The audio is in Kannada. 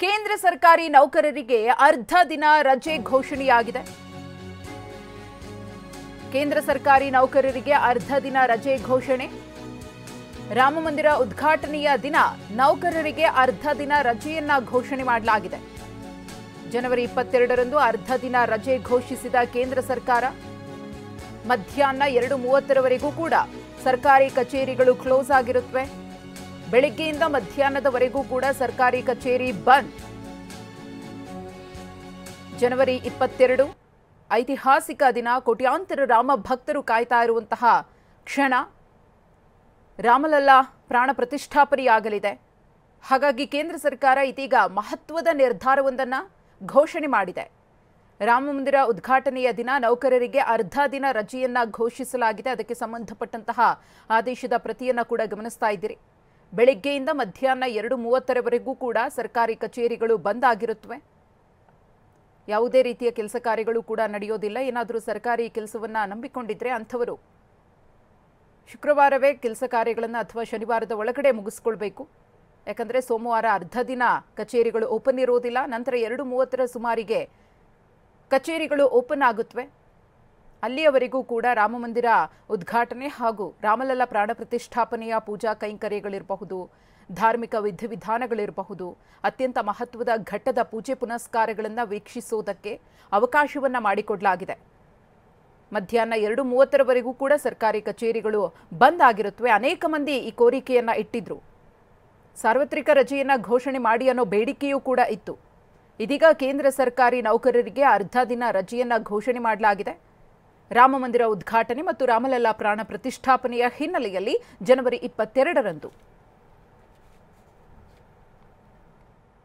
ಕೇಂದ್ರ ಸರ್ಕಾರಿ ನೌಕರರಿಗೆ ಅರ್ಧ ದಿನ ರಜೆ ಘೋಷಣೆಯಾಗಿದೆ. ಕೇಂದ್ರ ಸರ್ಕಾರಿ ನೌಕರರಿಗೆ ಅರ್ಧ ದಿನ ರಜೆ ಘೋಷಣೆ. ರಾಮಮಂದಿರ ಉದ್ಘಾಟನೆಯ ದಿನ ನೌಕರರಿಗೆ ಅರ್ಧ ದಿನ ರಜೆಯನ್ನ ಘೋಷಣೆ ಮಾಡಲಾಗಿದೆ. ಜನವರಿ 22ರಂದು ಅರ್ಧ ದಿನ ರಜೆ ಘೋಷಿಸಿದ ಕೇಂದ್ರ ಸರ್ಕಾರ ಮಧ್ಯಾಹ್ನ 2:30ರವರೆಗೂ ಕೂಡ ಸರ್ಕಾರಿ ಕಚೇರಿಗಳು ಕ್ಲೋಸ್ ಆಗಿರುತ್ತವೆ. ಬೆಳಗ್ಗೆಯಿಂದ ಮಧ್ಯಾಹ್ನದವರೆಗೂ ಕೂಡ ಸರ್ಕಾರಿ ಕಚೇರಿ ಬಂದ್. ಜನವರಿ 22 ಐತಿಹಾಸಿಕ ದಿನ. ಕೋಟ್ಯಾಂತರ ರಾಮ ಭಕ್ತರು ಕಾಯ್ತಾ ಇರುವಂತಹ ಕ್ಷಣ. ರಾಮಲಲ್ಲಾ ಪ್ರಾಣ ಪ್ರತಿಷ್ಠಾಪನೆಯಾಗಲಿದೆ. ಹಾಗಾಗಿ ಕೇಂದ್ರ ಸರ್ಕಾರ ಇದೀಗ ಮಹತ್ವದ ನಿರ್ಧಾರವೊಂದನ್ನು ಘೋಷಣೆ ಮಾಡಿದೆ. ರಾಮಮಂದಿರ ಉದ್ಘಾಟನೆಯ ದಿನ ನೌಕರರಿಗೆ ಅರ್ಧ ದಿನ ರಜೆಯನ್ನ ಘೋಷಿಸಲಾಗಿದೆ. ಅದಕ್ಕೆ ಸಂಬಂಧಪಟ್ಟಂತಹ ಆದೇಶದ ಪ್ರತಿಯನ್ನು ಕೂಡ ಗಮನಿಸ್ತಾ ಇದ್ದೀರಿ. ಬೆಳಗ್ಗೆಯಿಂದ ಮಧ್ಯಾಹ್ನ 2:30ರವರೆಗೂ ಕೂಡ ಸರ್ಕಾರಿ ಕಚೇರಿಗಳು ಬಂದ್ ಆಗಿರುತ್ತವೆ. ಯಾವುದೇ ರೀತಿಯ ಕೆಲಸ ಕಾರ್ಯಗಳು ಕೂಡ ನಡೆಯೋದಿಲ್ಲ. ಏನಾದರೂ ಸರ್ಕಾರಿ ಕೆಲಸವನ್ನ ನಂಬಿಕೊಂಡಿದ್ರೆ ಅಂಥವರು ಶುಕ್ರವಾರವೇ ಕೆಲಸ ಕಾರ್ಯಗಳನ್ನು ಅಥವಾ ಶನಿವಾರದ ಒಳಗಡೆ ಮುಗಿಸ್ಕೊಳ್ಬೇಕು. ಯಾಕಂದರೆ ಸೋಮವಾರ ಅರ್ಧ ದಿನ ಕಚೇರಿಗಳು ಓಪನ್ ಇರೋದಿಲ್ಲ. ನಂತರ 2:30ರ ಸುಮಾರಿಗೆ ಕಚೇರಿಗಳು ಓಪನ್ ಆಗುತ್ತವೆ. ಅಲ್ಲಿಯವರೆಗೂ ಕೂಡ ರಾಮಮಂದಿರ ಉದ್ಘಾಟನೆ ಹಾಗೂ ರಾಮಲಲ್ಲಾ ಪ್ರಾಣ ಪ್ರತಿಷ್ಠಾಪನೆಯ ಪೂಜಾ ಕೈಂಕರ್ಯಗಳಿರಬಹುದು, ಧಾರ್ಮಿಕ ವಿಧಿವಿಧಾನಗಳಿರಬಹುದು, ಅತ್ಯಂತ ಮಹತ್ವದ ಘಟ್ಟದ ಪೂಜೆ ಪುನಸ್ಕಾರಗಳನ್ನು ವೀಕ್ಷಿಸುವುದಕ್ಕೆ ಅವಕಾಶವನ್ನು ಮಾಡಿಕೊಡಲಾಗಿದೆ. ಮಧ್ಯಾಹ್ನ 2:30ರವರೆಗೂ ಕೂಡ ಸರ್ಕಾರಿ ಕಚೇರಿಗಳು ಬಂದ್ ಆಗಿರುತ್ತವೆ. ಅನೇಕ ಮಂದಿ ಈ ಕೋರಿಕೆಯನ್ನು ಇಟ್ಟಿದ್ರು. ಸಾರ್ವತ್ರಿಕ ರಜೆಯನ್ನು ಘೋಷಣೆ ಮಾಡಿ ಅನ್ನೋ ಬೇಡಿಕೆಯೂ ಕೂಡ ಇತ್ತು. ಇದೀಗ ಕೇಂದ್ರ ಸರ್ಕಾರಿ ನೌಕರರಿಗೆ ಅರ್ಧ ದಿನ ರಜೆಯನ್ನು ಘೋಷಣೆ ಮಾಡಲಾಗಿದೆ. ರಾಮಮಂದಿರ ಉದ್ಘಾಟನೆ ಮತ್ತು ರಾಮಲಲ್ಲಾ ಪ್ರಾಣ ಪ್ರತಿಷ್ಠಾಪನೆಯ ಹಿನ್ನೆಲೆಯಲ್ಲಿ ಜನವರಿ 22ರಂದು